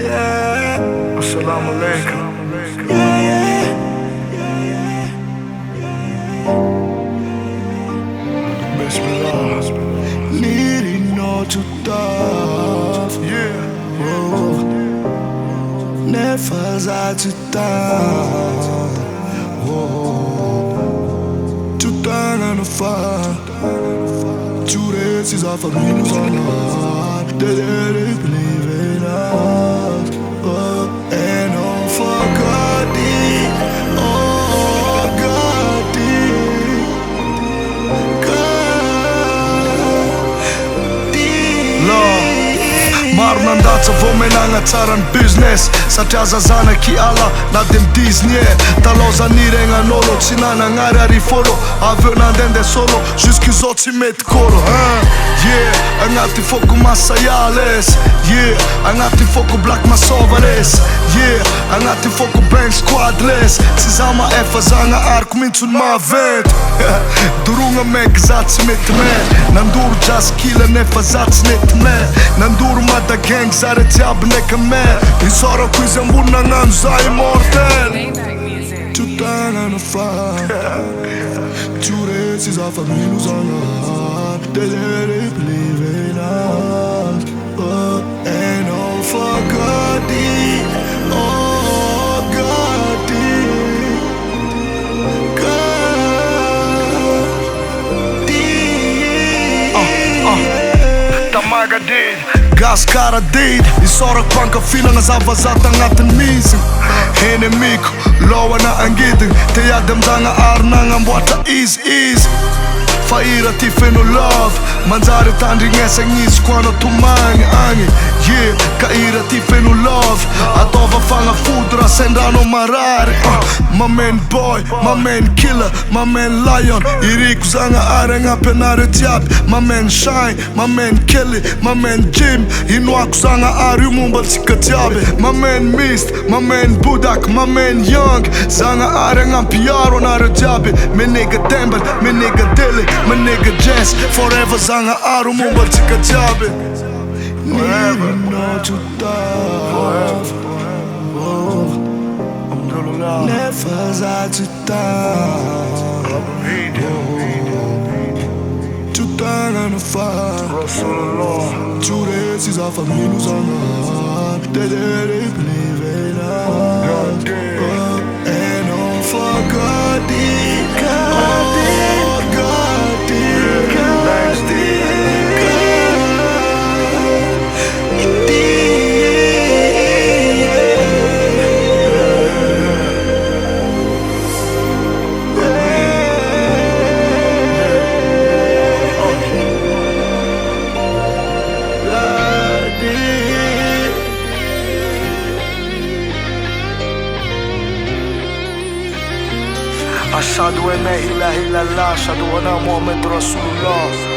Yeah. Assalamu alaikum. Bismillah. Needing no to tough. Yeah. Oh. Never za to tough. Oh. To turn on the fire. Two races of a minus on the heart. They believe in us. Oh. And all for God. Oh, God. Maro nandatsy vao menagna tsara ny business satria zazana ki ala na de midiziny e talao zany regnan'olo tsy nanagnary ary folo aveo nandende solo jusqu'izao tsy mety kolo yeah agnaty foko masayales yeah agnaty foko black masovales yeah agnaty foko bang squadless tsy za maefa zagna ariko mintsony maventy dorogna meg za tsy mety me nandoro jazz kila nefa za tsy nety me nandoro mada gang zare jiaby neka me isorako izy ambony nagnano za immortel Tutana no fire Jures is off a minus on us They believe in us And all for God Oh God Tamaga did Gas cara did Isorako pankafinagna zavazata agnatin'ny misiny Enemiko, loana angidigny Te iady amizagna ary nagnamboatra easy Fa ira ty feno love Manjary tandrignesagny izy ko anao tomagny agny Yeah, ka ira ty feno love Ataova fagnafody raha sendrano marary My man boy, my man killer, my man lion Iriko zagna ary agnampianareo jiaby My man shine, my man kelly, my man Jim Inoako zagna ary io momba antsika jiaby My man mist, my man budak, my man young Zagna ary agnampiaro anareo jiaby Me nigga Dembel, me nigga Dilly, me nigga Jess Forever zagna ary momba antsika jiaby Forever, not to die Never za to die To turn on the fire Two races of a minus on the heart They believe in us And all for God Oh God Ashhadu an la ilaha illallah, ashhadu anna Muhammad Rasulullah